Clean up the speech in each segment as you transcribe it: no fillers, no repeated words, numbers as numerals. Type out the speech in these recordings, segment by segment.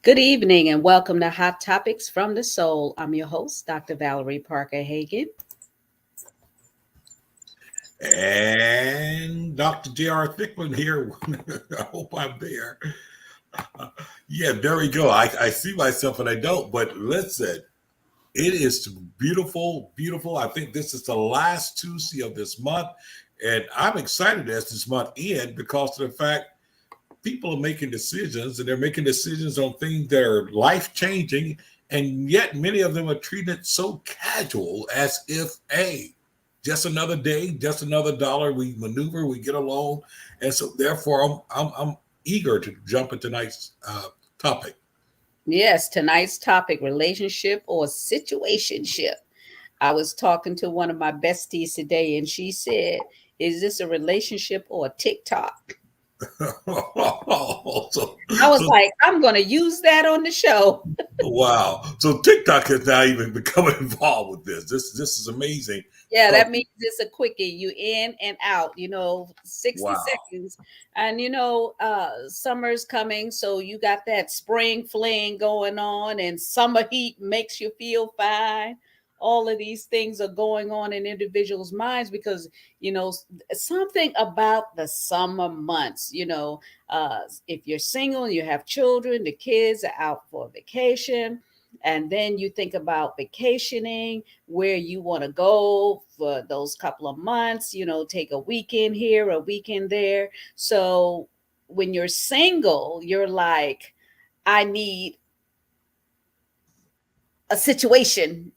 Good evening and welcome to Hot Topics from the Soul. I'm your host, Dr. Valerie Parker-Hagan. And Dr. J.R. Thickman here. I hope I'm there. Yeah, there we go. I see myself and I don't, but listen, it is beautiful, beautiful. I think this is the last Tuesday of this month, and I'm excited as this month ends because of the fact people are making decisions and they're making decisions on things that are life changing, and yet many of them are treated so casual as if, hey, just another day, just another dollar. We maneuver, we get along, and so therefore, I'm eager to jump into tonight's topic. Yes, tonight's topic, relationship or situationship. I was talking to one of my besties today and she said, is this a relationship or a TikTok? so, I was so like, I'm going to use that on the show. wow. So TikTok has now even become involved with this. This is amazing. Yeah, So that means it's a quickie. You in and out, 60 wow. seconds. And summer's coming, so you got that spring fling going on, and summer heat makes you feel fine. All of these things are going on in individuals' minds because something about the summer months. If you're single and you have children, the kids are out for vacation, and then you think about vacationing where you want to go for those couple of months, take a weekend here, a weekend there. So when you're single, you're like, I need a situation.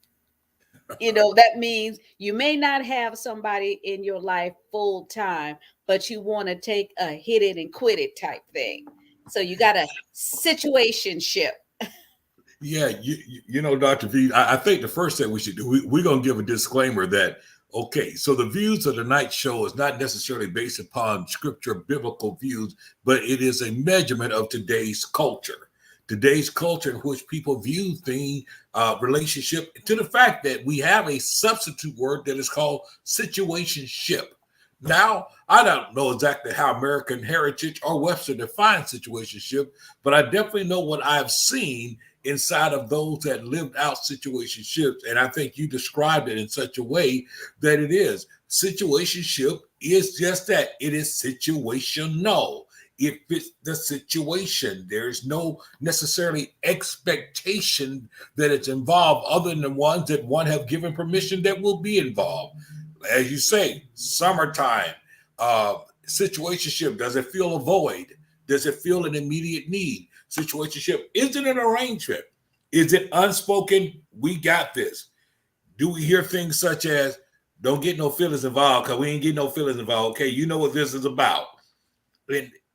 That means you may not have somebody in your life full time, but you want to take a hit it and quit it type thing. So you got a situationship. Yeah, Dr. V, I think the first thing we should do, we're going to give a disclaimer that, okay, so the views of the night show is not necessarily based upon scripture, biblical views, but it is a measurement of today's culture in which people view the relationship to the fact that we have a substitute word that is called situationship. Now, I don't know exactly how American Heritage or Webster defines situationship, but I definitely know what I've seen inside of those that lived out situationships. And I think you described it in such a way that it is. Situationship is just that. It is situational. It fits the situation. There's no necessarily expectation that it's involved other than the ones that one have given permission that will be involved. As you say, summertime, situationship, does it feel a void? Does it feel an immediate need? Situationship, is it an arrangement? Is it unspoken? We got this. Do we hear things such as, don't get no feelings involved because we ain't getting no feelings involved? Okay, you know what this is about.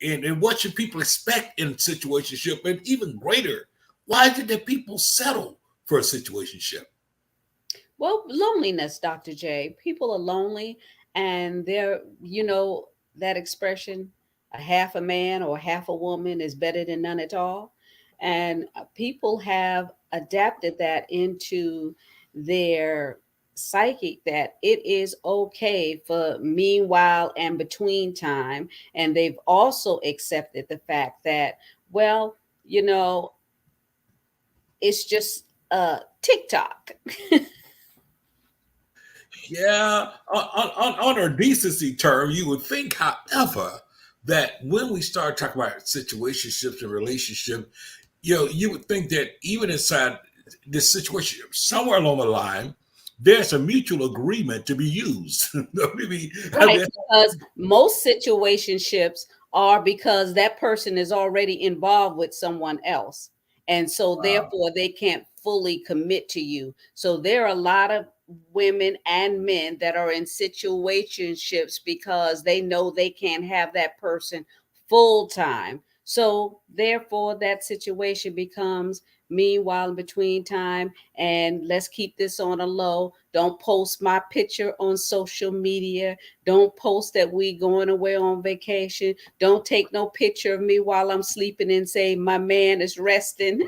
And what should people expect in situationship? And even greater, why did the people settle for a situationship? Well, loneliness, Dr. J. People are lonely and they're, that expression, a half a man or half a woman is better than none at all. And people have adapted that into their psychic that it is okay for meanwhile and between time. And they've also accepted the fact that, well, it's just TikTok. Yeah, on our decency term, you would think, however, that when we start talking about situationships and relationships, you would think that even inside this situation, somewhere along the line, there's a mutual agreement to be used. Right, because most situationships are because that person is already involved with someone else. And so Wow. therefore they can't fully commit to you. So there are a lot of women and men that are in situationships because they know they can't have that person full time. So therefore that situation becomes meanwhile in between time, and let's keep this on a low. Don't post my picture on social media. Don't post that we going away on vacation. Don't take no picture of me while I'm sleeping and say my man is resting.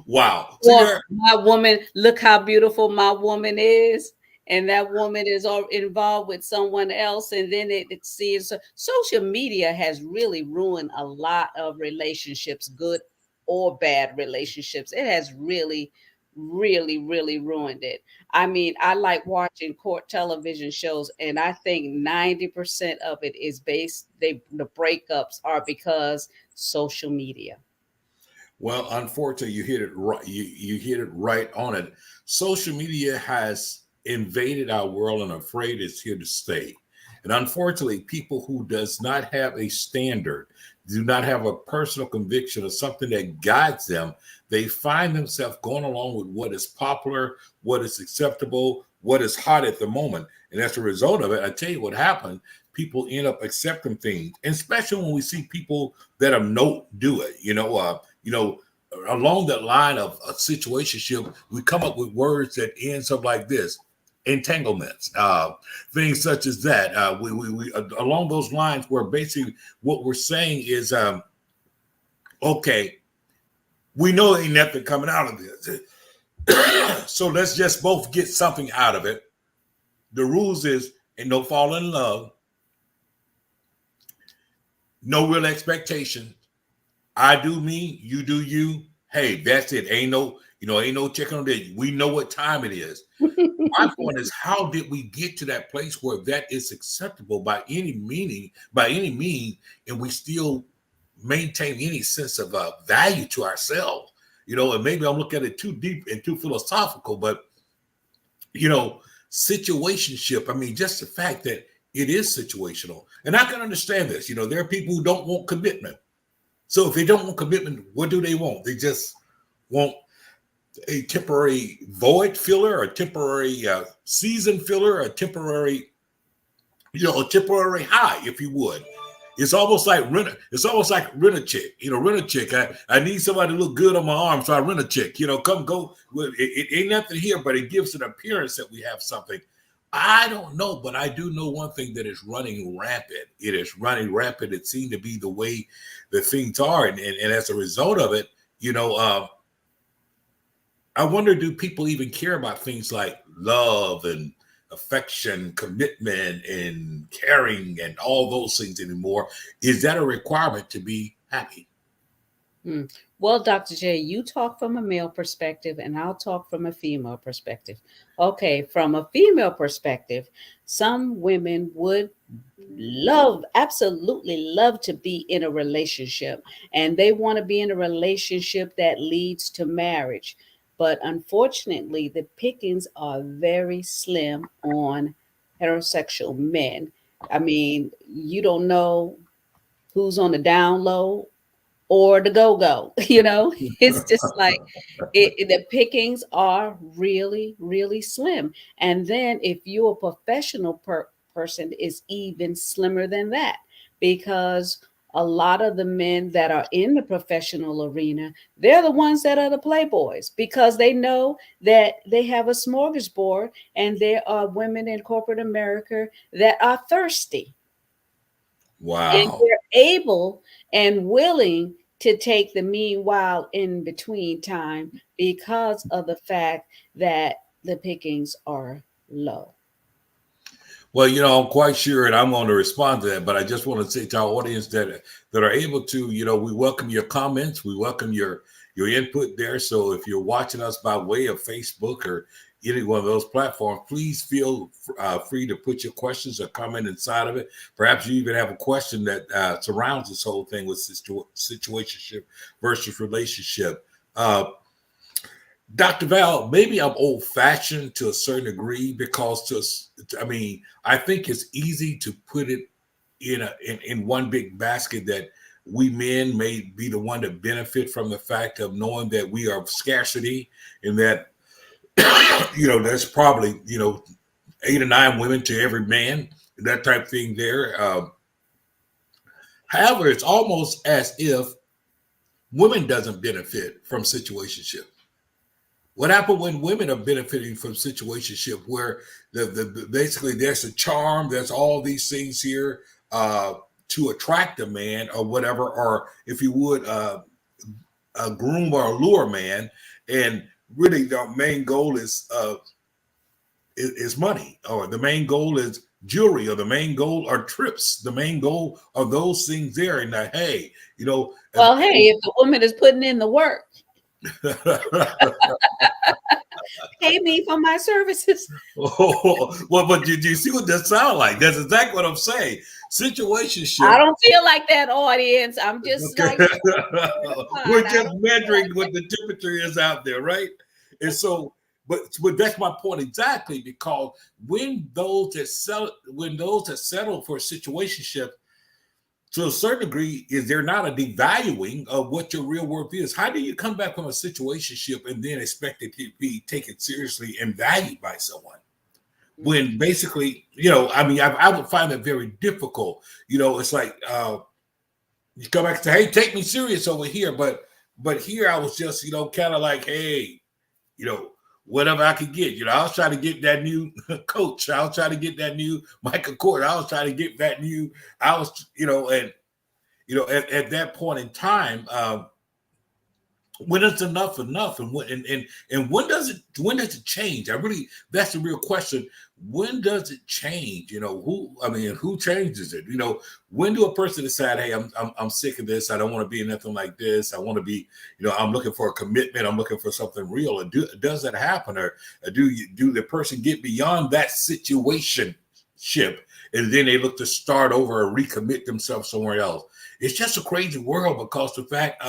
Wow. See Or there, my woman, look how beautiful my woman is. and that woman is all involved with someone else, and then it sees. So social media has really ruined a lot of relationships, good or bad relationships. It has really, really, really ruined it. I mean, I like watching court television shows, and I think 90% of it is based, the breakups are because social media. Well, unfortunately, you hit it right. You hit it right on it. Social media has invaded our world, and I'm afraid it's here to stay. And unfortunately, people who does not have a standard, do not have a personal conviction or something that guides them, they find themselves going along with what is popular, what is acceptable, what is hot at the moment. And as a result of it, I tell you what happened. People end up accepting things, and especially when we see people that have note do it. Along that line of a situationship, we come up with words that ends up like this: entanglements, things such as that. We along those lines, where basically what we're saying is, okay, we know ain't nothing coming out of this, so let's just both get something out of it. The rules is, ain't no fall in love, no real expectation. I do me, you do you. Hey, that's it. Ain't no checking on that. We know what time it is. My point is, how did we get to that place where that is acceptable by any means, and we still maintain any sense of value to ourselves? And maybe I'm looking at it too deep and too philosophical, but you know, situationship. I mean, just the fact that it is situational, and I can understand this. There are people who don't want commitment. So if they don't want commitment, what do they want? They just want a temporary void filler, a temporary season filler, a temporary high, if you would. It's almost like rent. It's almost like rent a chick. Rent a chick. I need somebody to look good on my arm, so I rent a chick. Come go. It ain't nothing here, but it gives an appearance that we have something. I don't know, but I do know one thing, that is running rampant. It is running rampant. It seemed to be the way that things are, and as a result of it, I wonder, do people even care about things like love and affection, commitment, and caring, and all those things anymore? Is that a requirement to be happy? Hmm. Well, Dr. J, you talk from a male perspective, and I'll talk from a female perspective. Okay, from a female perspective, some women would absolutely love to be in a relationship, and they want to be in a relationship that leads to marriage. But unfortunately, the pickings are very slim on heterosexual men. I mean, you don't know who's on the down low or the go-go. It's just like the pickings are really, really slim. And then if you're a professional person, is even slimmer than that, because a lot of the men that are in the professional arena, they're the ones that are the playboys, because they know that they have a smorgasbord, and there are women in corporate America that are thirsty, and Wow. they're able and willing to take the meanwhile in between time, because of the fact that the pickings are low. Well, I'm quite sure, and I'm going to respond to that. But I just want to say to our audience that are able to, we welcome your comments, we welcome your input there. So if you're watching us by way of Facebook or any one of those platforms, please feel free to put your questions or comment inside of it. Perhaps you even have a question that surrounds this whole thing with situationship versus relationship. Dr. Val, maybe I'm old fashioned to a certain degree, because I think it's easy to put it in one big basket, that we men may be the one to benefit from the fact of knowing that we are scarcity, and that there's probably 8 or 9 women to every man, that type thing there. However, it's almost as if women doesn't benefit from situationship. What happened when women are benefiting from situationship, where basically there's a charm, there's all these things here to attract a man or whatever, or if you would, a groom or a lure man, and really the main goal is is money, or the main goal is jewelry, or the main goal are trips. The main goal are those things there. And hey, you know, Well, hey, if the woman is putting in the work, pay me for my services. oh, well, but do you see what that sound like? That's exactly what I'm saying. I Situationship. don't feel like that, audience. I'm just Okay. like, We're fine. I just don't feel measuring like what the temperature is out there, right? And so, but that's my point exactly, because when those that settle for a situationship, to a certain degree, is there not a devaluing of what your real worth is? How do you come back from a situationship and then expect it to be taken seriously and valued by someone? When basically, I mean, I would find that very difficult. It's like you come back and say, "Hey, take me serious over here," but here I was just, kind of like, "Hey, you know, whatever I could get." I was trying to get that new coach. I was trying to get that new Michael Kort. I was trying to get that new. I was, and at that point in time, when it's enough, and when does it change? That's the real question. When does it change? Who changes it? When do a person decide, hey, I'm sick of this, I don't want to be anything like this, I want to be, I'm looking for a commitment, I'm looking for something real? Or does that happen? Or do the person get beyond that situation ship, and then they look to start over or recommit themselves somewhere else? It's just a crazy world, because the fact,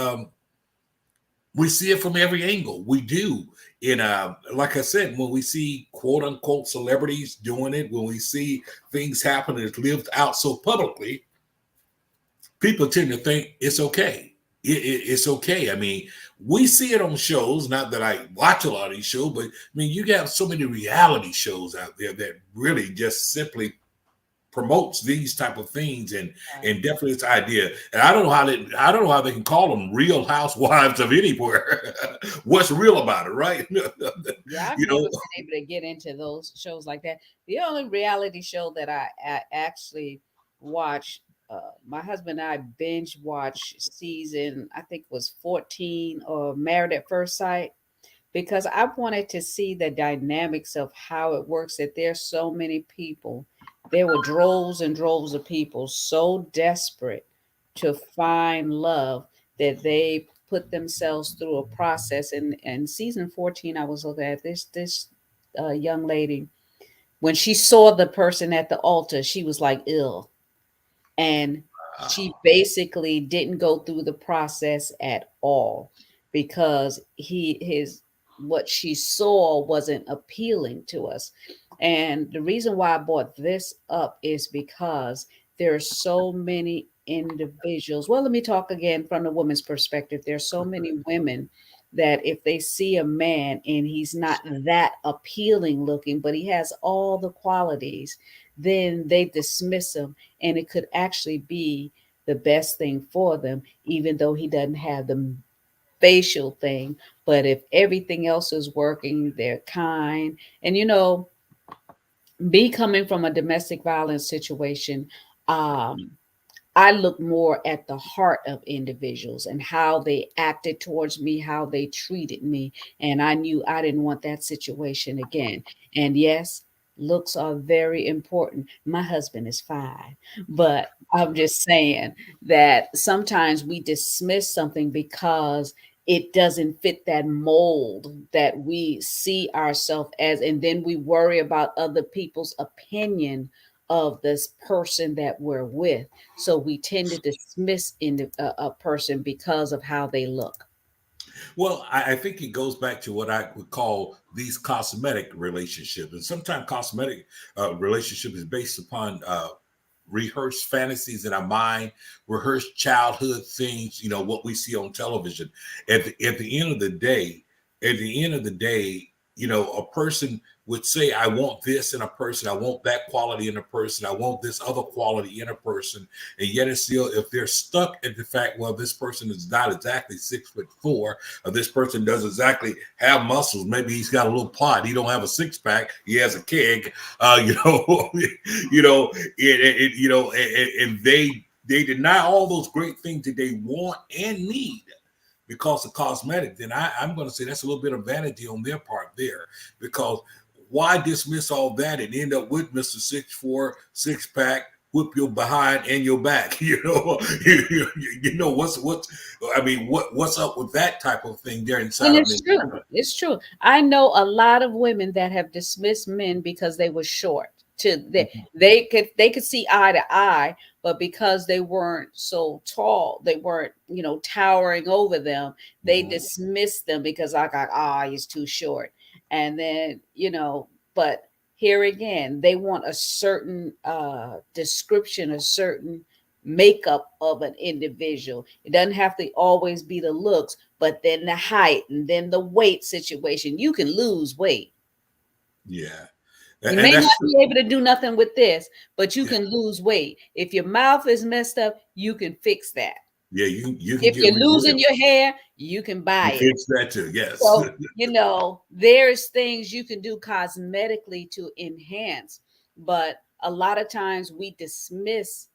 we see it from every angle. We do. Like I said, when we see quote unquote celebrities doing it, when we see things happen that's lived out so publicly, people tend to think it's okay. It's okay. I mean, we see it on shows. Not that I watch a lot of these shows, but I mean, you got so many reality shows out there that really just simply promotes these type of things, and definitely this idea. And I don't know how they can call them Real Housewives of anywhere. What's real about it, right? Yeah, I've you never know, been able to get into those shows like that. The only reality show that I actually watch, my husband and I binge watch season, I think it was 14 or Married at First Sight, because I wanted to see the dynamics of how it works. That there's so many people, there were droves and droves of people so desperate to find love that they put themselves through a process. And season 14, I was looking at this young lady, when she saw the person at the altar, she was like ill, and she basically didn't go through the process at all, because his what she saw wasn't appealing to us. And the reason why I brought this up is because there are so many individuals. Well, let me talk again from the woman's perspective. There's so many women that if they see a man and he's not that appealing looking, but he has all the qualities, then they dismiss him, and it could actually be the best thing for them, even though he doesn't have the facial thing. But if everything else is working, they're kind. And me coming from a domestic violence situation, um, I look more at the heart of individuals and how they acted towards me, how they treated me. And I knew I didn't want that situation again. And yes, looks are very important. My husband is fine, but I'm just saying that sometimes we dismiss something because it doesn't fit that mold that we see ourselves as. And then we worry about other people's opinion of this person that we're with. So we tend to dismiss a person because of how they look. well, I think it goes back to what I would call these cosmetic relationships, and sometimes cosmetic relationship is based upon rehearsed fantasies in our mind, rehearsed childhood things, what we see on television. At the end of the day, a person would say, I want this in a person, I want that quality in a person, I want this other quality in a person. And yet it's still, if they're stuck at the fact, well, this person is not exactly 6'4", or this person doesn't exactly have muscles, maybe he's got a little pot, he don't have a six-pack, he has a keg, you know, and they deny all those great things that they want and need because of cosmetic. Then I'm going to say that's a little bit of vanity on their part there, because why dismiss all that and end up with Mr. 6'4", six pack, whip your behind and your back? You know what's up with that type of thing there And inside of it's men? true. It's true. I know a lot of women that have dismissed men because they were short. They could see eye to eye, but because they weren't so tall, they weren't, towering over them, they Mhm. dismissed them because I got, he's too short. And then, but here again, they want a certain description, a certain makeup of an individual. It doesn't have to always be the looks, but then the height and then the weight situation. You can lose weight. Yeah, You and may that's not true. be able to do nothing with this, but you Yeah, can lose weight. If your mouth is messed up, you can fix that. yeah, you can If get you're rid of losing it. your hair, you can buy You it. fix that too. Yes. So, there's things you can do cosmetically to enhance, but a lot of times we dismiss,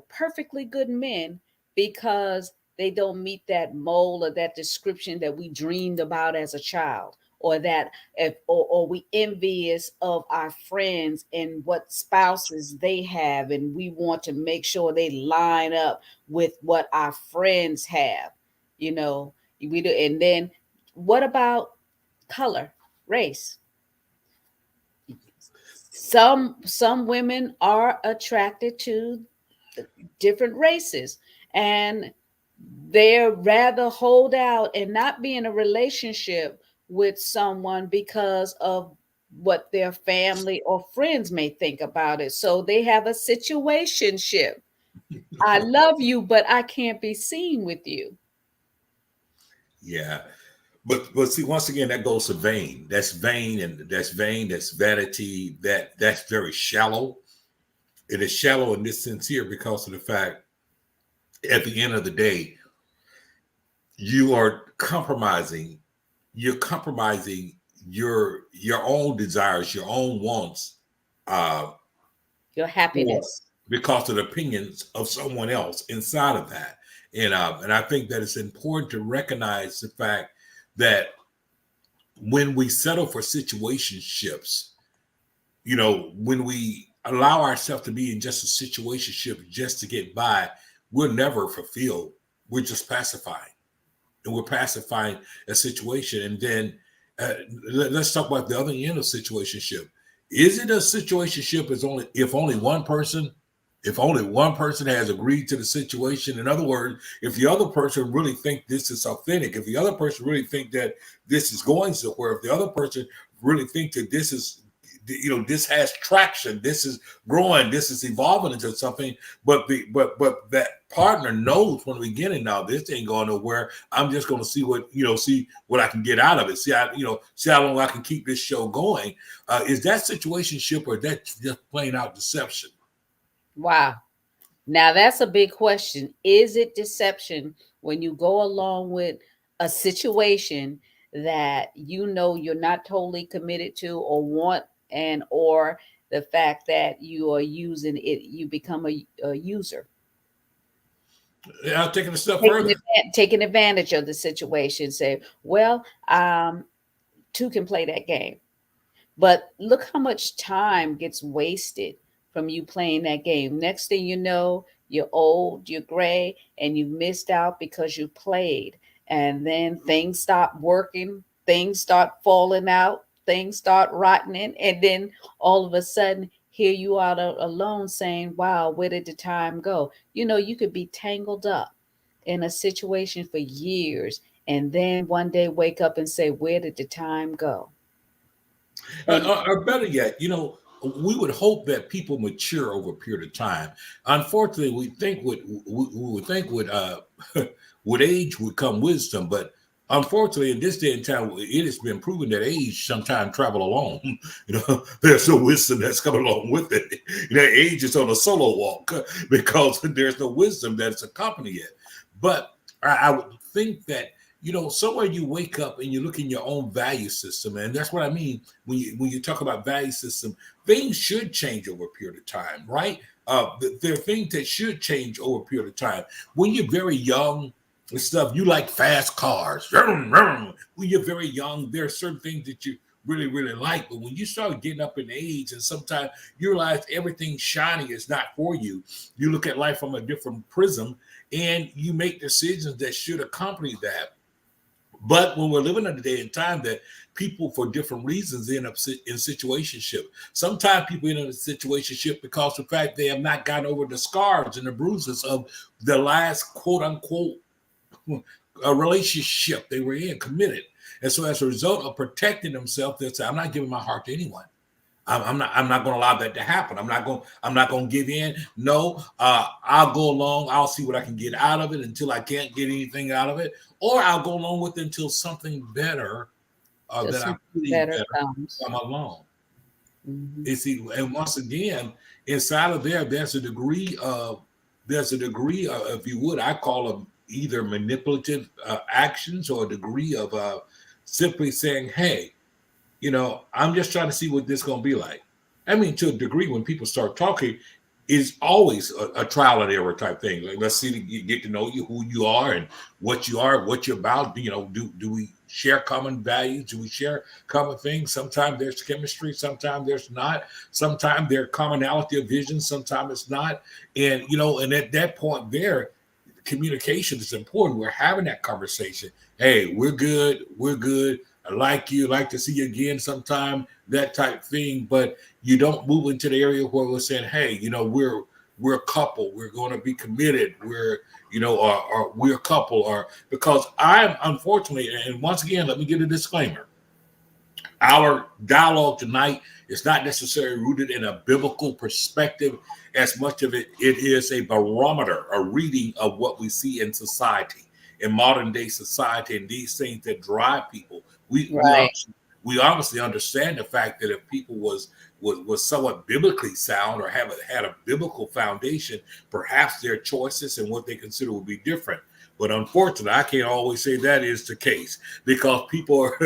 perfectly good men because they don't meet that mold or that description that we dreamed about as a child, or that or we envious of our friends and what spouses they have, and we want to make sure they line up with what our friends have, you know we do. And then what about color, race? Some women are attracted to different races, and they're rather hold out and not be in a relationship with someone because of what their family or friends may think about it. So they have a situationship. I love you, but I can't be seen with you. Yeah. But see, once again, that goes to vain. That's vain, and that's vain. That's vanity. That's very shallow. It is shallow and insincere because of the fact, at the end of the day, you are compromising. You're compromising your own desires, your own wants, uh, Your for happiness. because of the opinions of someone else inside of that. And I think that it's important to recognize the fact that when we settle for situationships, when we allow ourselves to be in just a situationship just to get by, we're never fulfilled. We're just pacifying, and we're pacifying a situation. And then let's talk about the other end of situationship. Is it a situationship if only one person? If only one person has agreed to the situation. In other words, if the other person really think this is authentic, if the other person really think that this is going somewhere, if the other person really think that this is, this has traction, this is growing, this is evolving into something, but that partner knows from the beginning, now this ain't going nowhere. I'm just going to see what I can get out of it. See how long I can keep this show going. Is that situationship, or that just plain out deception? Wow. Now that's a big question. Is it deception when you go along with a situation that you're not totally committed to or want, and or the fact that you are using it, you become a user, Yeah, taking a step further. taking advantage of the situation. Say, well, two can play that game. But look how much time gets wasted from you playing that game. Next thing you know, you're old, you're gray, and you missed out because you played. And then things stop working, things start falling out, things start rotting, and then all of a sudden, here you are alone saying, wow, where did the time go? You could be tangled up in a situation for years, and then one day wake up and say, where did the time go? And Or better yet, we would hope that people mature over a period of time. Unfortunately, we would think with age would come wisdom, but unfortunately, in this day and time, it has been proven that age sometimes travel alone. There's no wisdom that's coming along with it. Age is on a solo walk because there's no wisdom that's accompanying it. But I would think that somewhere you wake up and you look in your own value system, and that's what I mean when you talk about value system. Things should change over a period of time, right? There are things that should change over a period of time. When you're very young and stuff, you like fast cars. When you're very young, there are certain things that you really, really like. But when you start getting up in age and sometimes you realize everything shiny is not for you, you look at life from a different prism and you make decisions that should accompany that. But when we're living in a day and time that people, for different reasons, end up in situationship. Sometimes people end up in a situationship because of the fact they have not gotten over the scars and the bruises of the last quote unquote a relationship they were in, committed. And so as a result of protecting themselves, they say, I'm not giving my heart to anyone. I'm not going to allow that to happen. I'm not going to give in. No, I'll go along. I'll see what I can get out of it until I can't get anything out of it, or I'll go along with it until something better that I believe better comes. come along. Mm-hmm. You see, and once again, inside of there's a degree of, if you would, I call them either manipulative actions or a degree of simply saying, hey, I'm just trying to see what this is going to be like. I mean, to a degree, when people start talking, is always a trial and error type thing. Like, let's see, get to know you, who you are, and what you are, what you're about. Do we share common values? Do we share common things? Sometimes there's chemistry, sometimes there's not. Sometimes there's commonality of vision, sometimes it's not. And and at that point there, communication is important. We're having that conversation. Hey, we're good. I like you, like to see you again sometime, that type thing. But you don't move into the area where we're saying, hey, we're a couple, we're going to be committed, we're we're a couple, or because I'm unfortunately, and once again, let me give a disclaimer. Our dialogue tonight is not necessarily rooted in a biblical perspective as much of it is a barometer, a reading of what we see in society, in modern day society, and these things that drive people. We obviously understand the fact that if people was somewhat biblically sound or had a biblical foundation, perhaps their choices and what they consider would be different. But unfortunately, I can't always say that is the case, because people are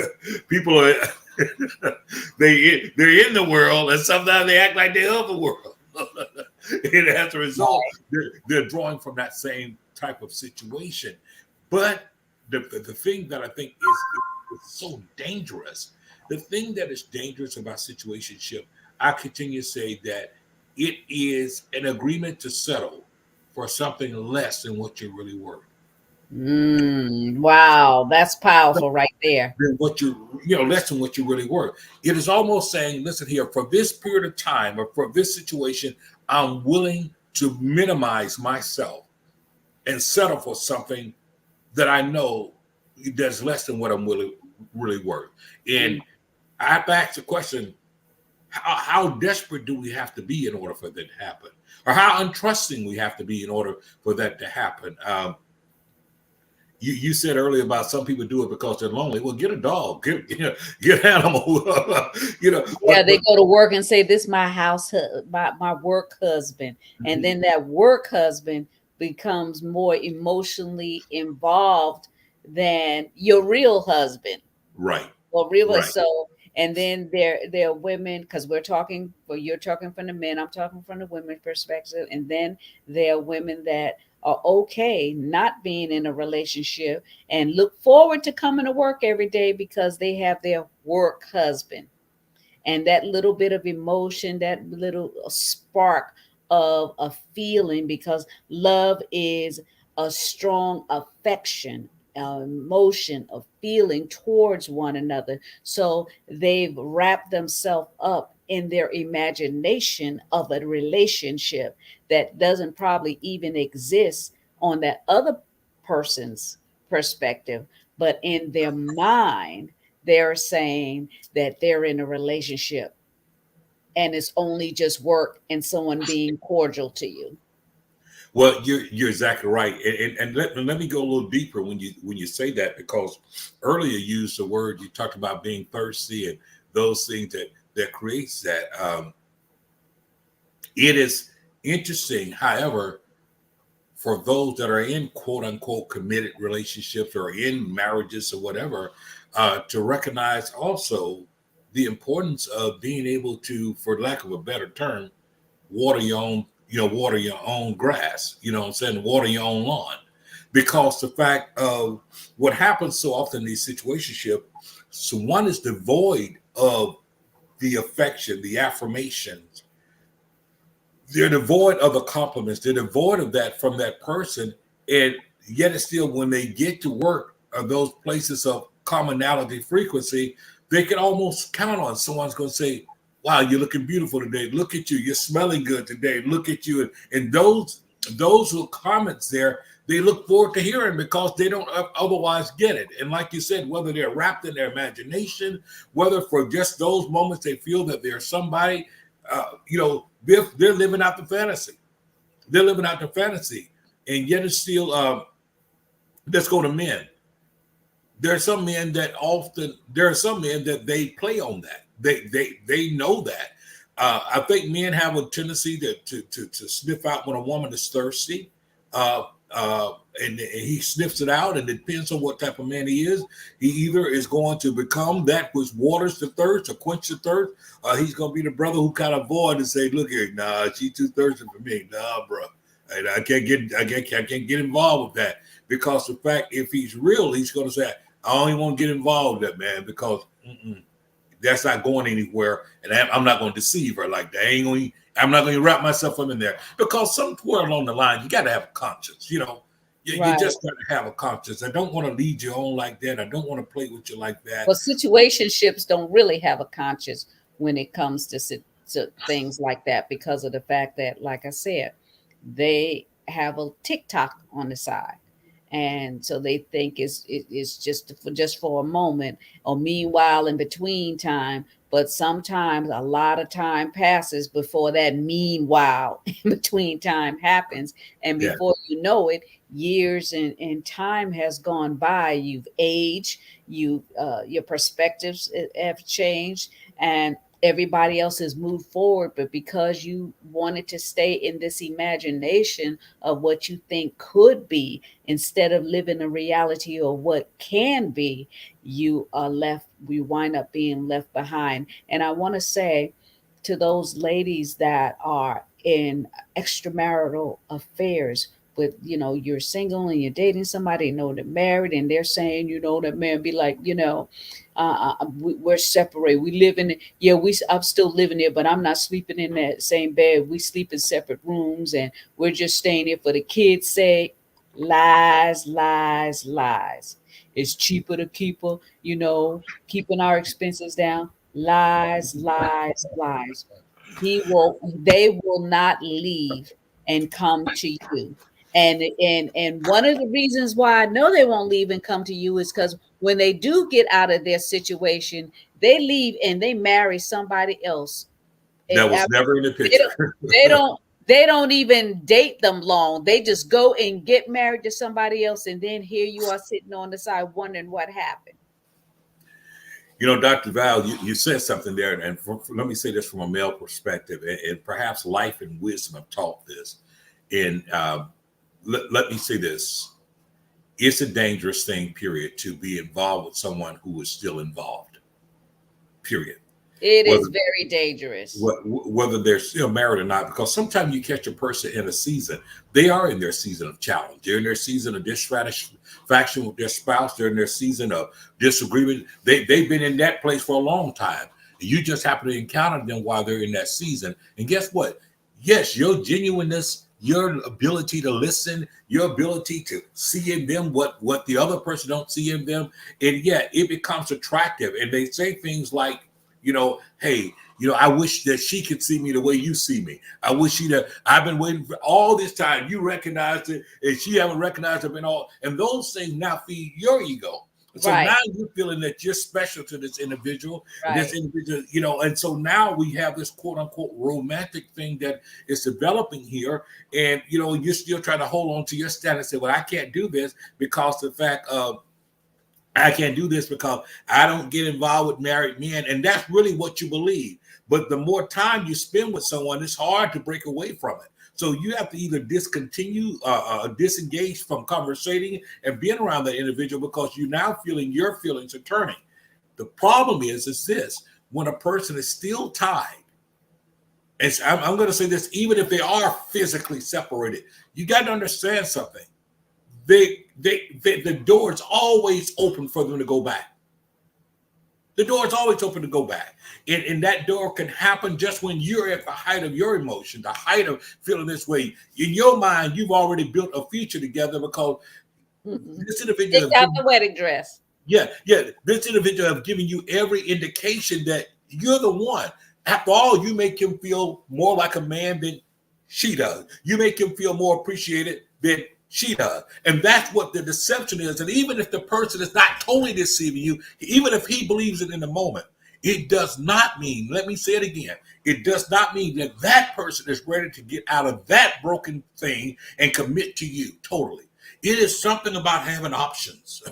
they're in the world, and sometimes they act like they're of the world. And as a result, they're drawing from that same type of situation. But the thing that I think is so dangerous, the thing that is dangerous about situationship, I continue to say that it is an agreement to settle for something less than what you're really worth. Wow, that's powerful right there. Than what less than what you're really worth. It is almost saying, listen here, for this period of time or for this situation, I'm willing to minimize myself and settle for something that I know that's less than what I'm really worth. And I have to ask the question, how desperate do we have to be in order for that to happen? Or how untrusting we have to be in order for that to happen? You said earlier about some people do it because they're lonely. Well, get a dog, get an animal. They go to work and say, "This is my house, my work husband," and then that work husband becomes more emotionally involved than your real husband, right? Well, really, so. And then there are women, because you're talking from the men, I'm talking from the women's perspective, and then there are women that are okay not being in a relationship and look forward to coming to work every day because they have their work husband. And that little bit of emotion, that little spark of a feeling, because love is a strong affection, emotion of feeling towards one another. So they've wrapped themselves up in their imagination of a relationship that doesn't probably even exist on that other person's perspective, but in their mind, they're saying that they're in a relationship and it's only just work and someone being cordial to you. Well, you're exactly right, and let me go a little deeper when you say that, because earlier you used the word, you talked about being thirsty and those things that creates that. It is interesting, however, for those that are in quote unquote committed relationships or in marriages or whatever, to recognize also the importance of being able to, for lack of a better term, water your own grass, water your own lawn. Because the fact of what happens so often in these situationships, so one is devoid of the affection, the affirmations. They're devoid of the compliments. They're devoid of that from that person. And yet it's still, when they get to work or those places of commonality, frequency, they can almost count on someone's going to say, wow, you're looking beautiful today. Look at you. You're smelling good today. Look at you. And those little comments there, they look forward to hearing because they don't otherwise get it. And like you said, whether they're wrapped in their imagination, whether for just those moments they feel that there's somebody, they're living out the fantasy. They're living out the fantasy. And yet it's still, let's go to men. There are some men that they play on that. They know that. I think men have a tendency to sniff out when a woman is thirsty. And he sniffs it out, and it depends on what type of man he is. He either is going to become that which waters the thirst or quench the thirst. He's going to be the brother who kind of avoid and say, "Look here, nah, she too thirsty for me, nah, bro. And I can't get involved with that." Because the fact, if he's real, he's going to say, "I don't even want to get involved with that, man, because that's not going anywhere, and I'm not going to deceive her like that. I'm not going to wrap myself up in there." Because somewhere along the line, you got to have a conscience. You just got to have a conscience. I don't want to lead you on like that. I don't want to play with you like that. Well, situationships don't really have a conscience when it comes to things like that, because of the fact that, like I said, they have a TikTok on the side. And so they think it's just for a moment, or meanwhile in between time. But sometimes a lot of time passes before that meanwhile in between time happens. And before you know it, years and time has gone by. You've aged, your perspectives have changed, and everybody else has moved forward. But because you wanted to stay in this imagination of what you think could be, instead of living a reality of what can be, you wind up being left behind. And I want to say to those ladies that are in extramarital affairs, with you're single and you're dating somebody, they're married, and they're saying, that man be like, we're separated, we live in I'm still living there, but I'm not sleeping in that same bed, we sleep in separate rooms, and we're just staying here for the kids' sake. Lies, lies, lies. It's cheaper to keep her, keeping our expenses down. Lies, lies, lies. They will not leave and come to you. And one of the reasons why I know they won't leave and come to you is because when they do get out of their situation, they leave and they marry somebody else. That was never in the picture. They don't even date them long. They just go and get married to somebody else, and then here you are sitting on the side wondering what happened. Dr. Val, you said something there, and let me say this from a male perspective, and perhaps life and wisdom have taught this. And let me say this: it's a dangerous thing, period, to be involved with someone who is still involved, period. It is very dangerous. Whether they're still married or not, because sometimes you catch a person in a season, they are in their season of challenge. They're in their season of dissatisfaction with their spouse. They're in their season of disagreement. They've been in that place for a long time. You just happen to encounter them while they're in that season. And guess what? Yes, your genuineness, your ability to listen, your ability to see in them what the other person don't see in them, and yet it becomes attractive. And they say things like, hey, I wish that she could see me the way you see me. I wish I've been waiting for all this time. You recognized it, and she haven't recognized it and those things now feed your ego. So now you're feeling that you're special to this individual, and so now we have this quote unquote romantic thing that is developing here. And, you're still trying to hold on to your status and say, well, I can't do this because the fact of, I can't do this because I don't get involved with married men. And that's really what you believe. But the more time you spend with someone, it's hard to break away from it. So you have to either disengage from conversating and being around that individual, because you're now feeling your feelings are turning. The problem is this: when a person is still tied, and I'm going to say this, even if they are physically separated, you got to understand something. The door is always open for them to go back. The door is always open to go back. And that door can happen just when you're at the height of your emotion, the height of feeling this way. In your mind, you've already built a future together because this individual Picked have out given, the wedding dress. this individual have given you every indication that you're the one. After all, you make him feel more like a man than she does. You make him feel more appreciated than she does. And that's what the deception is. And even if the person is not totally deceiving you, even if he believes it in the moment, it does not mean, let me say it again, it does not mean that that person is ready to get out of that broken thing and commit to you totally. It is something about having options.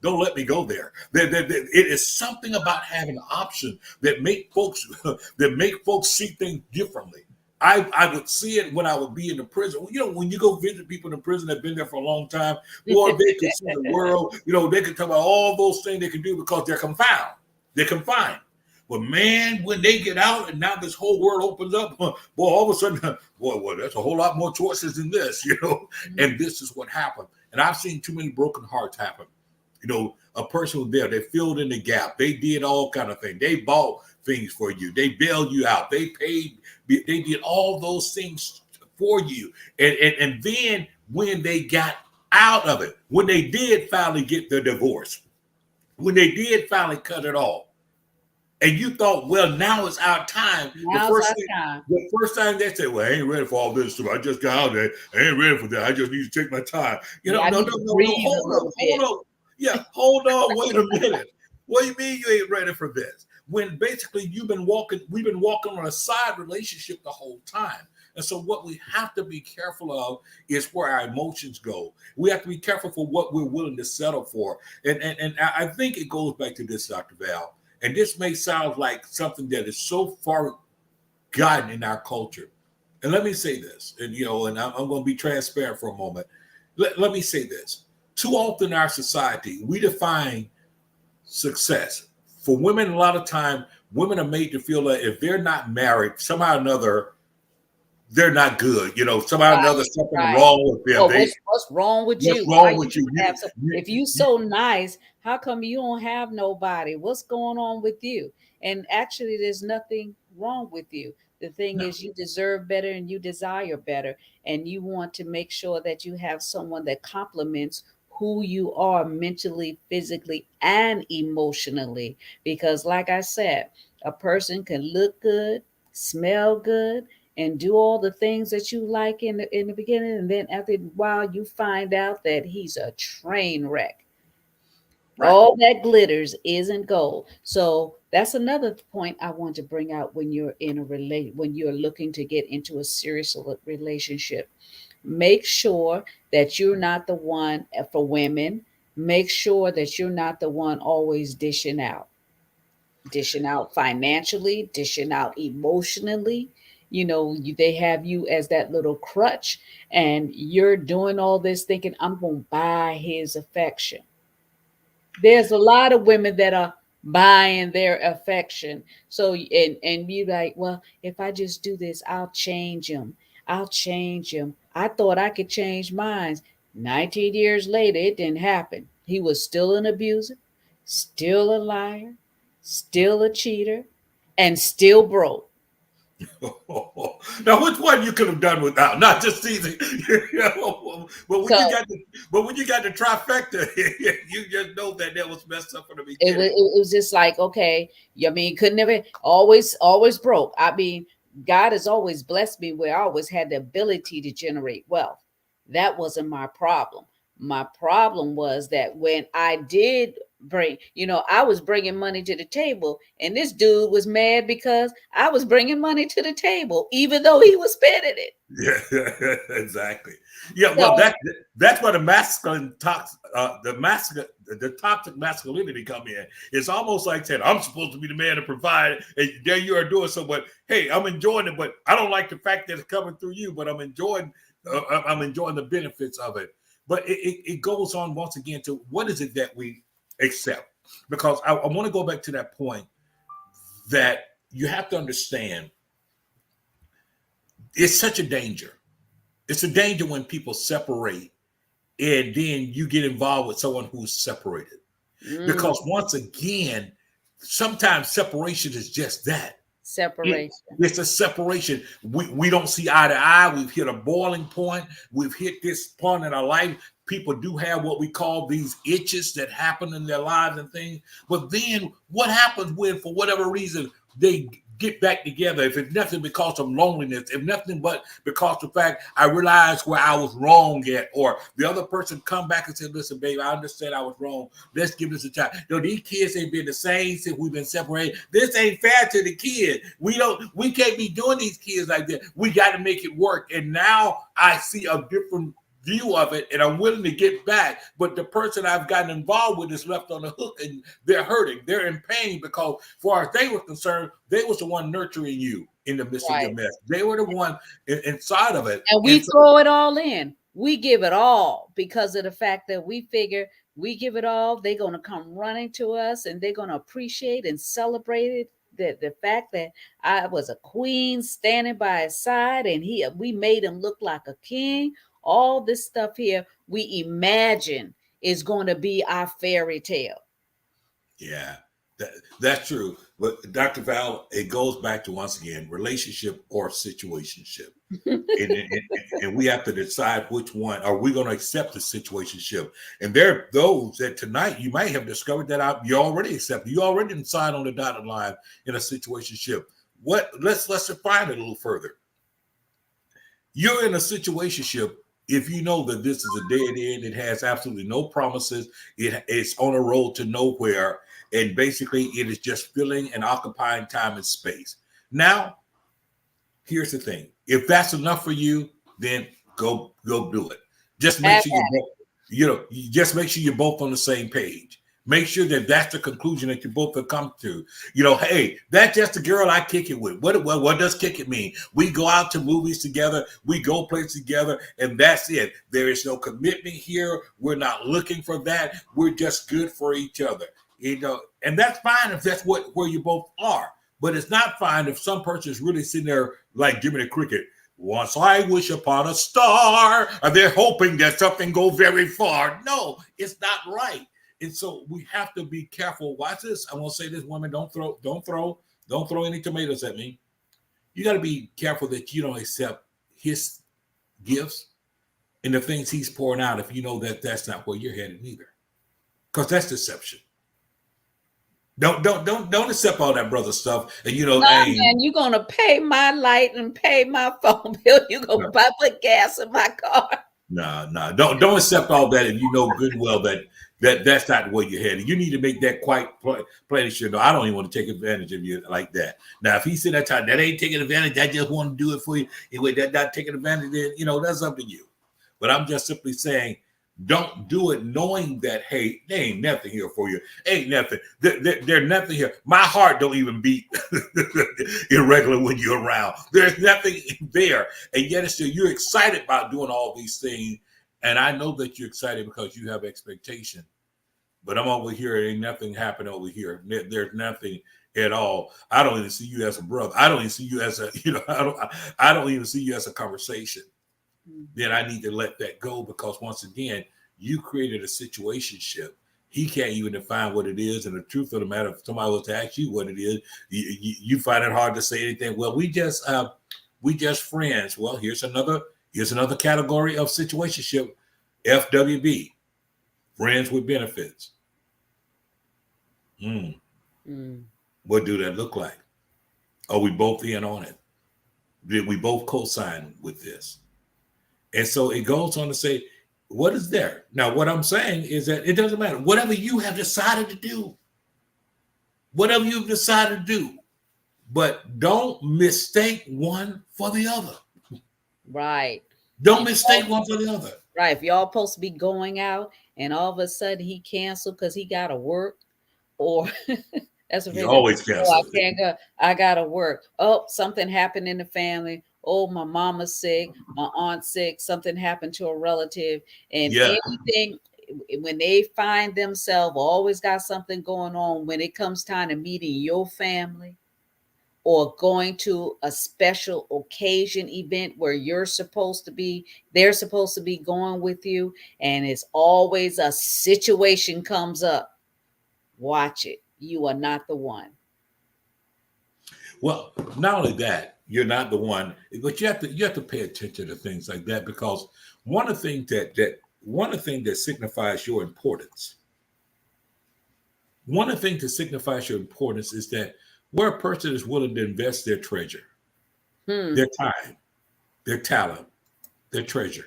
Don't let me go there. It is something about having options that make folks see things differently. I would see it when I would be in the prison. You know, when you go visit people in the prison that have been there for a long time, boy, they can see the world. You know, they can talk about all those things they can do because they're confined. They're confined. But man, when they get out and now this whole world opens up, boy, all of a sudden, boy, that's a whole lot more choices than this, you know. And this is what happened. And I've seen too many broken hearts happen. You know, a person was there, they filled in the gap, they did all kind of things, they bought things for you, they bailed you out, they paid, they did all those things for you. And then when they got out of it, when they did finally get the divorce, when they did finally cut it off, and you thought, well, now it's our time. The first time they said, well, I ain't ready for all this stuff. I just got out there. I ain't ready for that. I just need to take my time. You know, no, hold on. Yeah, hold on. Wait a minute. What do you mean you ain't ready for this? When basically we've been walking on a side relationship the whole time. And so what we have to be careful of is where our emotions go. We have to be careful for what we're willing to settle for. And I think it goes back to this, Dr. Val. And this may sound like something that is so far gotten in our culture. And let me say this, and I'm going to be transparent for a moment. Let me say this. Too often in our society, we define success. For women, a lot of time, women are made to feel that if they're not married, somehow or another, they're not good. You know, somehow or another, something wrong with them. Oh, what's wrong with you? What's wrong with you? If you so nice, how come you don't have nobody? What's going on with you? And actually, there's nothing wrong with you. The thing is, you deserve better and you desire better. And you want to make sure that you have someone that complements who you are mentally, physically, and emotionally. Because, like I said, a person can look good, smell good, and do all the things that you like in the beginning, and then after a while you find out that he's a train wreck. Right. All that glitters isn't gold. So that's another point I want to bring out when you're when you're looking to get into a serious relationship. Make sure that you're not the one for women. Make sure that you're not the one always dishing out financially, dishing out emotionally. They have you as that little crutch, and you're doing all this thinking, I'm going to buy his affection. There's a lot of women that are buying their affection. So, and be like, well, if I just do this, I'll change him. I'll change him. I thought I could change mine. 19 years later, it didn't happen. He was still an abuser, still a liar, still a cheater, and still broke. Now, which one you could have done without? Not just easy, but when you got the trifecta, you just know that was messed up from the beginning. It was just like, okay, I mean, could never always broke. I mean, God has always blessed me where I always had the ability to generate wealth. That wasn't my problem. My problem was that when I did I was bringing money to the table, and this dude was mad because I was bringing money to the table, even though he was spending it. Yeah, exactly. Yeah, well, that's where the toxic masculinity come in. It's almost like saying, I'm supposed to be the man to provide, and there you are doing so. But hey, I'm enjoying it, but I don't like the fact that it's coming through you. But I'm enjoying the benefits of it. But it goes on once again to what is it that we accept? Because I want to go back to that point that you have to understand. It's such a danger. It's a danger when people separate and then you get involved with someone who's separated. Because once again, sometimes separation is just that. It, Separation. it's a separation. We don't see eye to eye. We've hit a boiling point. We've hit this point in our life. People do have what we call these itches that happen in their lives and things. But then what happens when, for whatever reason, they get back together? If it's nothing because of loneliness, if nothing but because of the fact I realized where I was wrong at, or the other person come back and say, listen, baby, I understand I was wrong. Let's give this a try. These kids ain't been the same since we've been separated. This ain't fair to the kid. We can't be doing these kids like that. We got to make it work. And now I see a different view of it, and I'm willing to get back, but the person I've gotten involved with is left on the hook, and they're hurting, they're in pain, because as far as they were concerned, they was the one nurturing you in the midst of your mess. They were the one inside of it, and we throw it all in. We give it all because of the fact that we figure we give it all, they're going to come running to us, and they're going to appreciate and celebrate it. The fact that I was a queen standing by his side, and we made him look like a king. All this stuff here we imagine is going to be our fairy tale. Yeah, that's true. But Dr. Val, it goes back to, once again, relationship or situationship. and we have to decide which one. Are we going to accept the situationship? And there are those that tonight you might have discovered that you already accept. You already decide on the dotted line in a situationship. Let's define it a little further. You're in a situationship if you know that this is a dead end, it has absolutely no promises, it's on a road to nowhere, and basically it is just filling and occupying time and space. Now, here's the thing. If that's enough for you, then go do it. Just make sure just make sure you're both on the same page. Make sure that that's the conclusion that you both have come to. Hey, that's just the girl I kick it with. What does kick it mean? We go out to movies together. We go places together, and that's it. There is no commitment here. We're not looking for that. We're just good for each other. And that's fine if that's where you both are. But it's not fine if some person is really sitting there like Jimmy the Cricket. Once I wish upon a star, and they're hoping that something go very far. No, it's not right. And so we have to be careful. Watch this. I want to say this, woman, don't throw any tomatoes at me. You got to be careful that you don't accept his gifts and the things he's pouring out if you know that that's not where you're headed either. Because that's deception. Don't accept all that brother stuff. And man, you're gonna pay my light and pay my phone bill. You're gonna put gas in my car. No. Don't accept all that, and you know good and well that's not where you're headed. You need to make that quite plain. No, I don't even want to take advantage of you like that. Now, if he said that time, that ain't taking advantage. I just want to do it for you. Anyway, that not taking advantage, then that's up to you. But I'm just simply saying, don't do it knowing that, hey, there ain't nothing here for you. Ain't nothing. There's nothing here. My heart don't even beat irregular when you're around. There's nothing there. And yet still, you're excited about doing all these things. And I know that you're excited because you have expectation. But I'm over here. Ain't nothing happening over here. There's nothing at all. I don't even see you as a brother. I don't even see you as I don't even see you as a conversation. Then I need to let that go, because once again, you created a situationship. He can't even define what it is. And the truth of the matter, if somebody was to ask you what it is, you find it hard to say anything. Well, we just friends. Well, here's another category of situationship, FWB, friends with benefits. What do that look like? Are we both in on it? Did we both co-sign with this? And so it goes on to say, what is there? Now, what I'm saying is that it doesn't matter. Whatever you have decided to do, whatever you've decided to do, but don't mistake one for the other. Right. Don't mistake one for the other. Right. If y'all supposed to be going out and all of a sudden he canceled because he got to work, or that's he always cancels. Oh, I can't go. I got to work. Oh, something happened in the family. Oh, my mama's sick, my aunt's sick, something happened to a relative, and anything, when they find themselves always got something going on, when it comes time to meeting your family or going to a special occasion event where they're supposed to be going with you, and it's always a situation comes up, watch it. you are not the one. Well, not only that, you're not the one, but you have to pay attention to things like that, because one of the things that signifies your importance, one of the things that signifies your importance is that where a person is willing to invest their treasure, Hmm. their time, their talent, their treasure.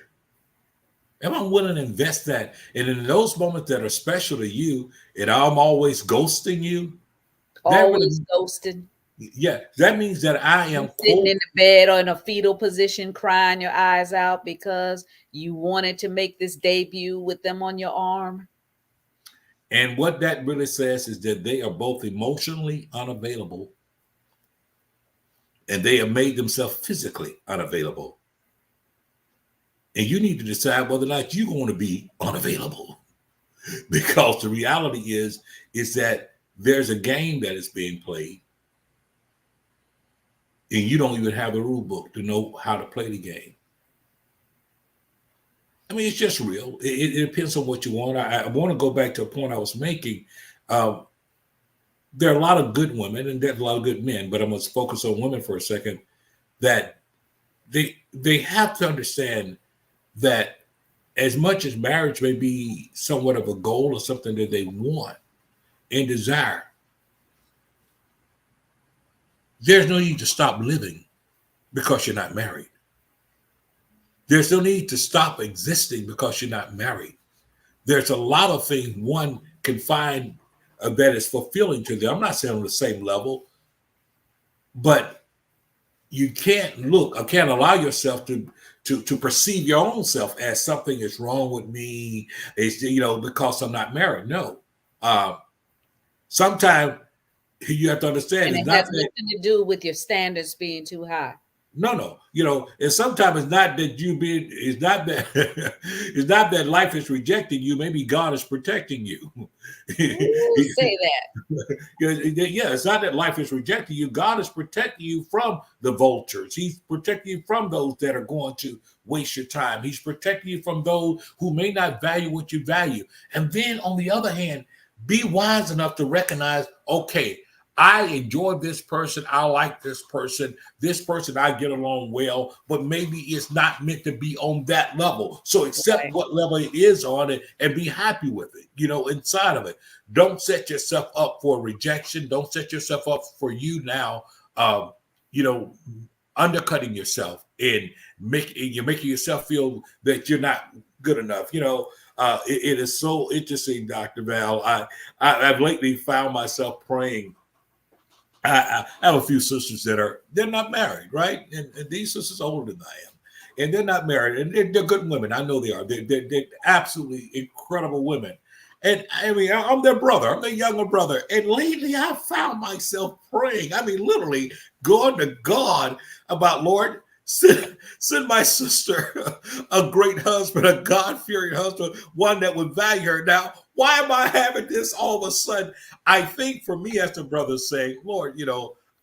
Am I willing to invest that? And in those moments that are special to you, and I'm always ghosting you, that Always really, ghosted. yeah, that means that I You am sitting quote. in the bed or in a fetal position, crying your eyes out because you wanted to make this debut with them on your arm. And what that really says is that they are both emotionally unavailable, and they have made themselves physically unavailable. And you need to decide whether or not you're going to be unavailable. Because the reality is that there's a game that is being played, and you don't even have the rule book to know how to play the game. I mean, it's just real. It depends on what you want. I want to go back to a point I was making. Uh, there are a lot of good women and there's a lot of good men, but I'm going to focus on women for a second. That they have to understand that as much as marriage may be somewhat of a goal or something that they want and desire, there's no need to stop living because you're not married. There's no need to stop existing because you're not married. There's a lot of things one can find that is fulfilling to them. I'm not saying on the same level, but you can't allow yourself to perceive your own self as something is wrong with me. It's because I'm not married. No, uh, sometimes you have to understand And it's it not has that. nothing to do with your standards being too high. No. And sometimes it's not that it's not that it's not that life is rejecting you. Maybe God is protecting you. Ooh, say that. Yeah, it's not that life is rejecting you. God is protecting you from the vultures. He's protecting you from those that are going to waste your time. He's protecting you from those who may not value what you value. And then on the other hand, be wise enough to recognize, okay, I enjoy this person. I like this person. This person I get along well, but maybe it's not meant to be on that level. So accept Right. what level it is on it and be happy with it, inside of it. Don't set yourself up for rejection. Don't set yourself up for you now, you know, undercutting yourself and you're making yourself feel that you're not good enough. It is so interesting, Dr. Val. I've lately found myself praying. I have a few sisters they're not married, right? And these sisters are older than I am, and they're not married, and they're good women. I know they are. They're absolutely incredible women. And I mean, I'm their brother. I'm their younger brother. And lately, I found myself praying. I mean, literally going to God about, Lord, send my sister a great husband, a God-fearing husband, one that would value her. Now, why am I having this all of a sudden? I think for me as the brother saying, Lord,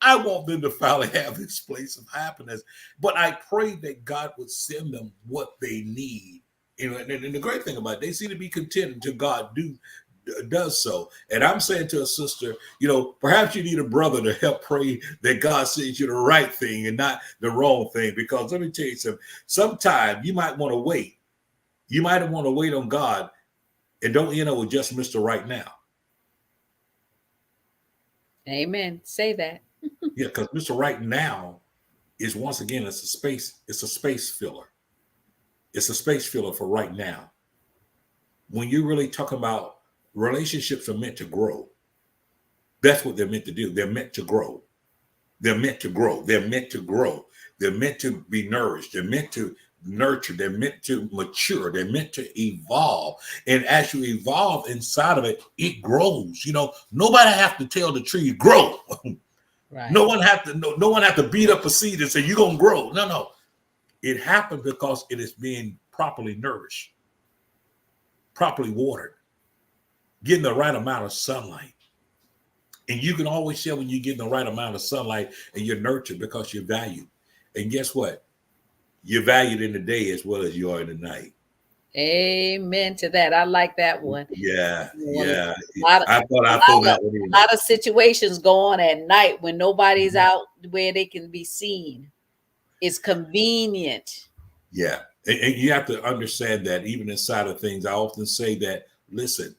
I want them to finally have this place of happiness. But I pray that God would send them what they need. And the great thing about it, they seem to be content until God does so. And I'm saying to a sister, perhaps you need a brother to help pray that God sends you the right thing and not the wrong thing. Because let me tell you something, sometime you might want to wait. You might want to wait on God and don't end up with just Mr. Right Now. Amen. Say that. Yeah, because Mr. Right Now is, once again, it's a space filler. It's a space filler for right now. When you're really talking about relationships are meant to grow. That's what they're meant to do. They're meant to grow. They're meant to grow. They're meant to grow. They're meant to be nourished. They're meant to nurture. They're meant to mature. They're meant to evolve. And as you evolve inside of it, it grows. Nobody have to tell the tree grow. Right. No one have to beat up a seed and say you're gonna grow. No. It happens because it is being properly nourished, properly watered, getting the right amount of sunlight. And you can always tell when you're getting the right amount of sunlight and you're nurtured because you're valued. And guess what? You're valued in the day as well as you are in the night. Amen to that. I like that one. Yeah, Well, yeah. a lot of I thought a I'd throw lot of that one a in. lot of situations go on at night when nobody's Mhm. out where they can be seen. It's convenient. Yeah. And you have to understand that even inside of things, I often say that, listen,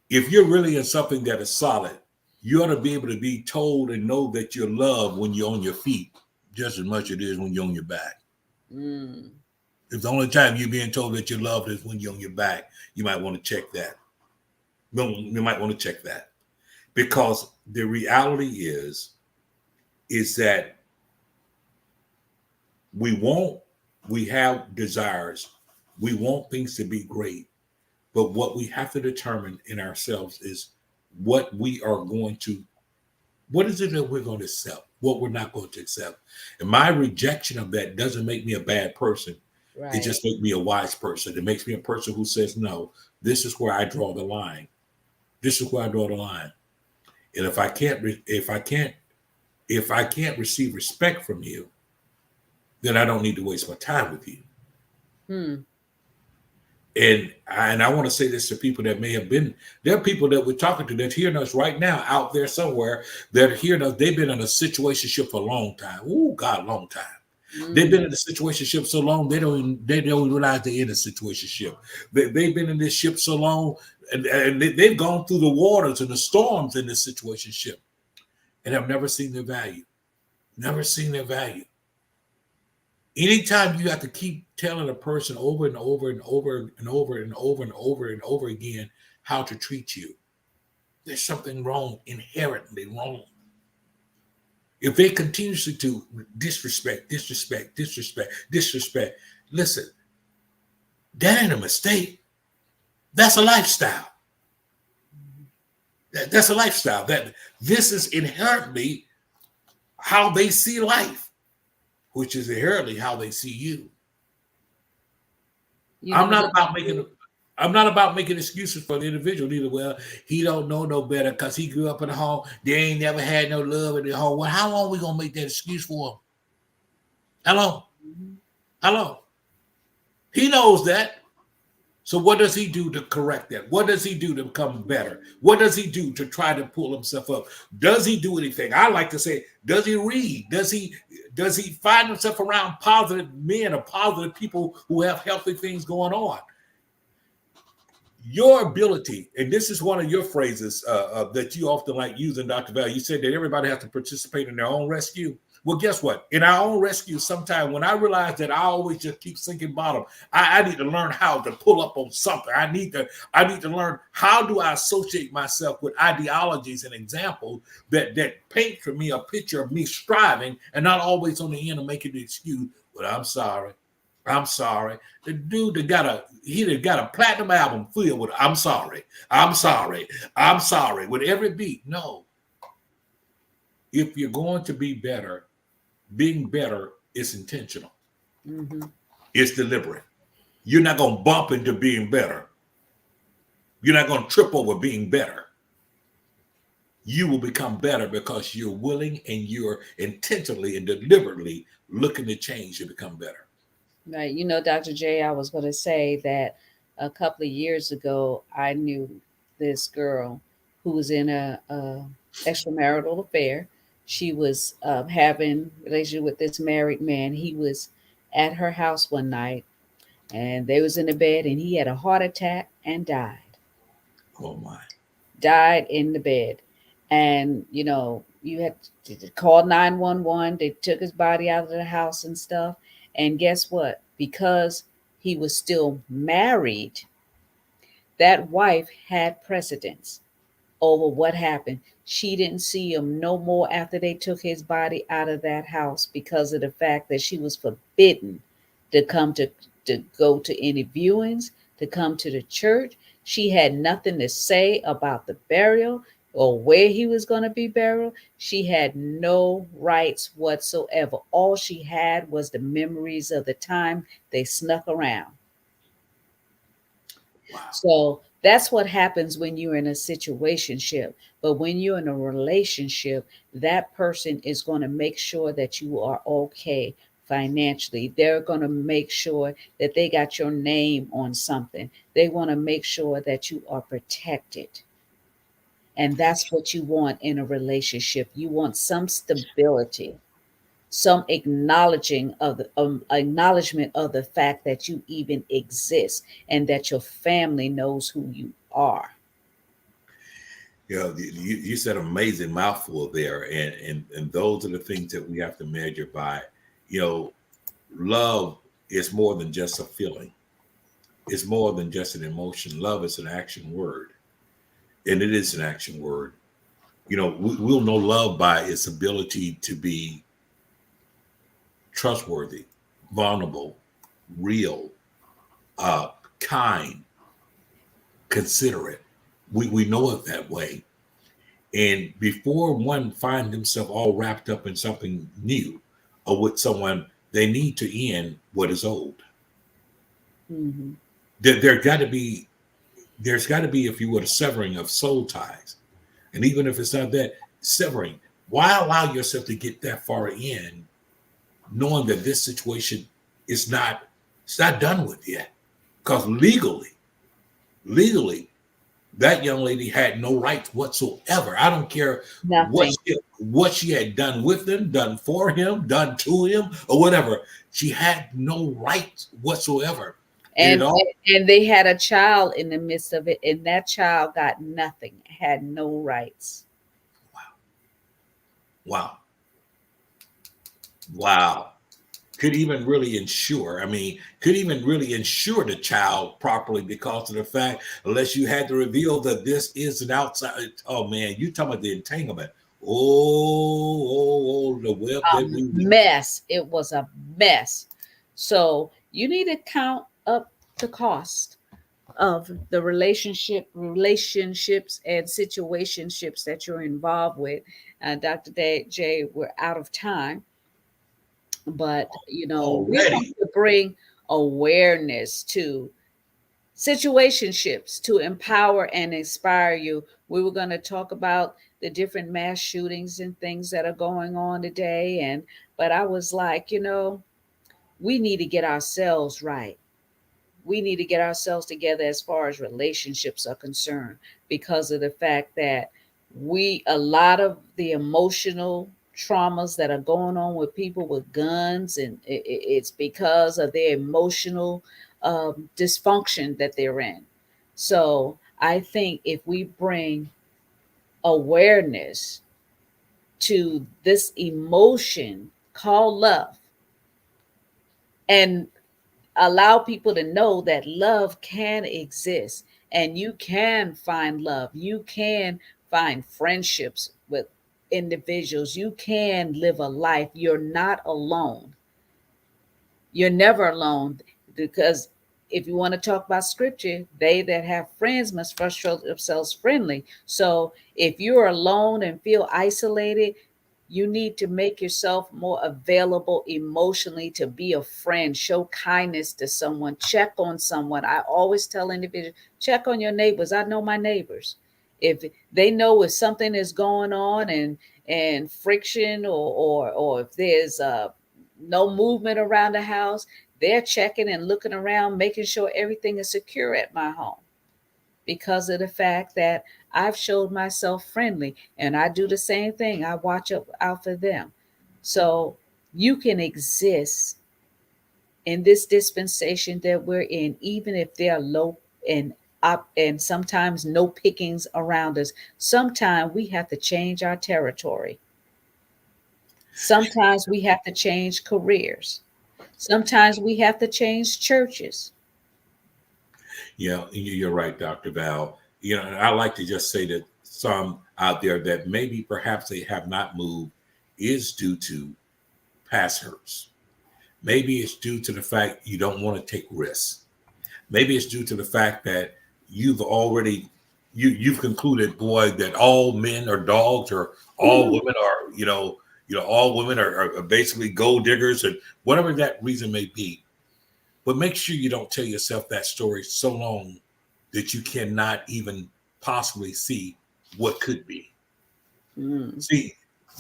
if you're really in something that is solid, you ought to be able to be told and know that you're loved when you're on your feet just as much as it is when you're on your back. Mm. If the only time you're being told that you're loved is when you're on your back, you might want to check that. You might want to check that. Because the reality is that we want, we have desires, we want things to be great, but what we have to determine in ourselves is what we are going to, what is it that we're going to accept, what we're not going to accept. And my rejection of that doesn't make me a bad person. It Right. just makes me a wise person. It makes me a person who says, no, this is where I draw the line. This is where I draw the line. And if I can't receive respect from you, then I don't need to waste my time with you. Hmm. And I want to say this to people that may have been, there are people that we're talking to that's hearing us right now out there somewhere that are hearing us. They've been in a situationship for a long time. Oh God, long time. They've been Mm. in a situationship so long they don't realize they're in a situationship. They've been in this ship so long, and they've gone through the waters and the storms in this situationship, and have never seen their value. Never seen their value. Anytime you have to keep telling a person over and over and over and over and over and over and over again how to treat you, there's something wrong, inherently wrong. If they continuously to disrespect, listen, that ain't a mistake. That's a lifestyle. That's a lifestyle. That this is inherently how they see life, which is inherently how they see you. You I'm know, not about making I'm not about making excuses for the individual either. Well, he don't know no better because he grew up in a home. They ain't never had no love in the home. Well, how long we gonna make that excuse for him? How long? Mhm. How long? He knows that. So what does he do to correct that? What does he do to become better? What does he do to try to pull himself up? Does he do anything? I like to say, does he read? Does he find himself around positive men or positive people who have healthy things going on? Your ability, and this is one of your phrases that you often like using, Dr. Val. You said that everybody has to participate in their own rescue. Well, guess what? In our own rescue, sometimes when I realize that I always just keep sinking bottom, I need to learn how to pull up on something. I need to learn how do I associate myself with ideologies and examples that paint for me a picture of me striving and not always on the end of making the excuse. But I'm sorry. I'm sorry. The dude that got a platinum album filled with I'm sorry, I'm sorry, I'm sorry with every beat. No. If you're going to be better, being better is intentional. Mhm. It's deliberate. You're not gonna bump into being better. You're not gonna trip over being better. You will become better because you're willing and you're intentionally and deliberately looking to change to become better. Right. You know, Dr. J, I was going to say that a couple of years ago, I knew this girl who was in a extramarital affair. She was having relationship with this married man. He was at her house one night, and they was in the bed, and he had a heart attack and died. Oh my. Died in the bed. And, you know, you had to call 911. They took his body out of the house and stuff. And guess what? Because he was still married, that wife had precedence over what happened. She didn't see him no more after they took his body out of that house because of the fact that she was forbidden to come to go to any viewings, to come to the church. She had nothing to say about the burial or where he was going to be buried. She had no rights whatsoever. All she had was the memories of the time they snuck around. Wow. So that's what happens when you're in a situationship. But when you're in a relationship, that person is going to make sure that you are okay financially. They're going to make sure that they got your name on something. They want to make sure that you are protected. And that's what you want in a relationship. You want some stability, some acknowledgement of the fact that you even exist and that your family knows who you are. You know, you said an amazing mouthful there, and those are the things that we have to measure by. You know, love is more than just a feeling. It's more than just an emotion. Love is an action word, and it is an action word. You know, we'll know love by its ability to be trustworthy, vulnerable, real, uh, kind, considerate. We know it that way. And before one finds himself all wrapped up in something new or with someone, they need to end what is old. Hmm. There got to be, there's got to be, if you would, a severing of soul ties. And even if it's not that, severing. Why allow yourself to get that far in, knowing that this situation is not, it's not done with yet? Because legally, that young lady had no rights whatsoever. I don't care Nothing. what she had done with him, done for him, done to him, or whatever. She had no rights whatsoever. And it And all and they had a child in the midst of it, and that child got nothing, had no rights. wow, wow. Could even really ensure, could even really ensure the child properly because of the fact, unless you had to reveal that this is an outside. Oh man, you talking about the entanglement. The web A that we weave. mess. It was a mess. So you need to count up the cost of the relationships and situationships that you're involved with. Dr. J, we're out of time, but we want Already. to bring awareness to situationships to empower and inspire you. We were going to talk about the different mass shootings and things that are going on today, and but I was like, we need to get ourselves right. We need to get ourselves together as far as relationships are concerned, because of the fact that a lot of the emotional traumas that are going on with people with guns, and it's because of their emotional dysfunction that they're in. So I think if we bring awareness to this emotion called love, and allow people to know that love can exist, and you can find love, you can find friendships with individuals, you can live a life, you're not alone, you're never alone. Because if you want to talk about scripture, they that have friends must first show themselves friendly. So if you're alone and feel isolated, you need to make yourself more available emotionally to be a friend. Show kindness to someone. Check on someone. I always tell individuals, check on your neighbors. I know my neighbors. If they know if something is going on, and friction, or if there's no movement around the house, they're checking and looking around, making sure everything is secure at my home, because of the fact that I've showed myself friendly, and I do the same thing. I watch out for them. So you can exist in this dispensation that we're in, even if there are low and up and sometimes no pickings around us. Sometimes we have to change our territory. Sometimes we have to change careers. Sometimes we have to change churches. Yeah, you're right, Dr. Val. You know, and I like to just say that some out there that maybe perhaps they have not moved is due to past hurts. Maybe it's due to the fact you don't want to take risks. Maybe it's due to the fact that you've already you've concluded, boy, that all men are dogs, or all women are, all women are basically gold diggers, and whatever that reason may be. But make sure you don't tell yourself that story so long that you cannot even possibly see what could be. Mm. See,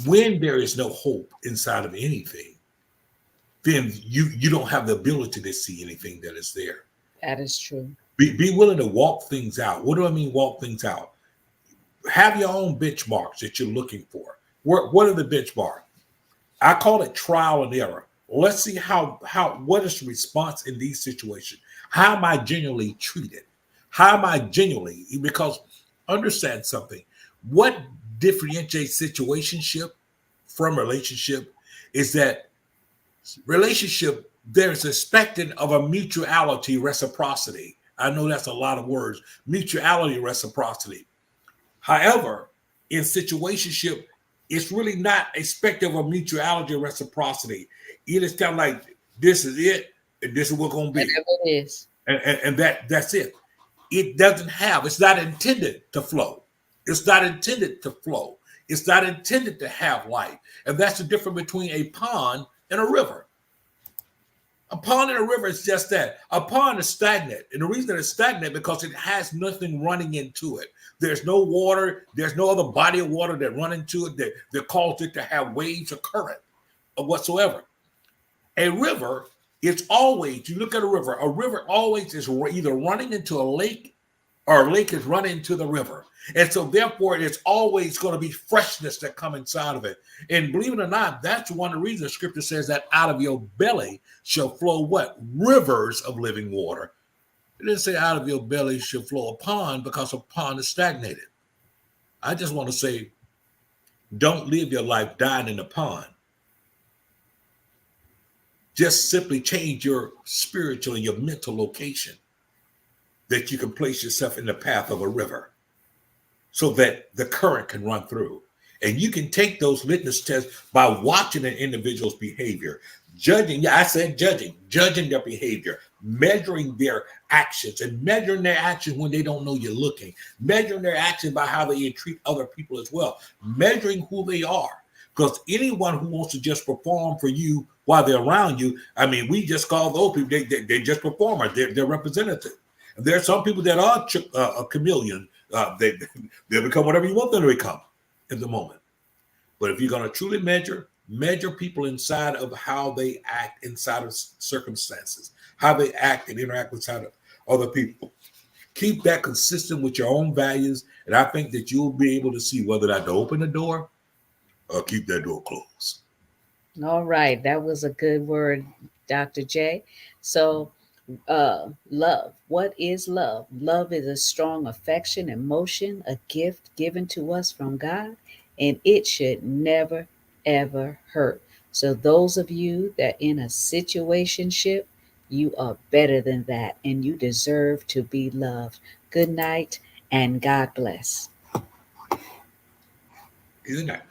when there is no hope inside of anything, then you don't have the ability to see anything that is there. That is true. Be willing to walk things out. What do I mean walk things out? Have your own benchmarks that you're looking for. What are the benchmarks? I call it trial and error. Let's see how what is the response in these situations? How am I genuinely treated? How am I genuinely? Because understand something. What differentiates situationship from relationship is that relationship, there's expecting of a mutuality, reciprocity. I know that's a lot of words. Mutuality, reciprocity. However, in situationship, it's really not expected of mutuality or reciprocity. It is kind of like this is it, and this is what's going to be, Whatever it is. and that's it. It doesn't have. It's not intended to flow. It's not intended to flow. It's not intended to have life, and that's the difference between a pond and a river. A pond and a river is just that. A pond is stagnant. And the reason it's stagnant because it has nothing running into it. There's no water. There's no other body of water that run into it that cause it to have waves or current or whatsoever. A river, it's always, you look at a river always is either running into a lake or a lake is running into the river. And so therefore, it's always going to be freshness that come inside of it. And believe it or not, that's one of the reasons scripture says that out of your belly shall flow what? Rivers of living water. It didn't say out of your belly shall flow a pond because a pond is stagnated. I just want to say, don't live your life dying in the pond. Just simply change your spiritual and your mental location that you can place yourself in the path of a river so that the current can run through. And you can take those litmus tests by watching an individual's behavior, judging. Yeah, I said judging their behavior, measuring their actions, and measuring their actions when they don't know you're looking, measuring their actions by how they treat other people as well, measuring who they are. Because anyone who wants to just perform for you while they're around you, I mean, we just call those people, they just performers, they're representative. And there are some people that are a chameleon. They become whatever you want them to become in the moment. But if you're going to truly measure people inside of how they act inside of circumstances, how they act and interact inside of other people. Keep that consistent with your own values, and I think that you'll be able to see whether that to open the door or keep that door closed. All right. That was a good word, Dr. J. So, love. What is love? Love is a strong affection, emotion, a gift given to us from God, and it should never, ever hurt. So, those of you that in a situationship, you are better than that, and you deserve to be loved. Good night, and God bless. Isn't that?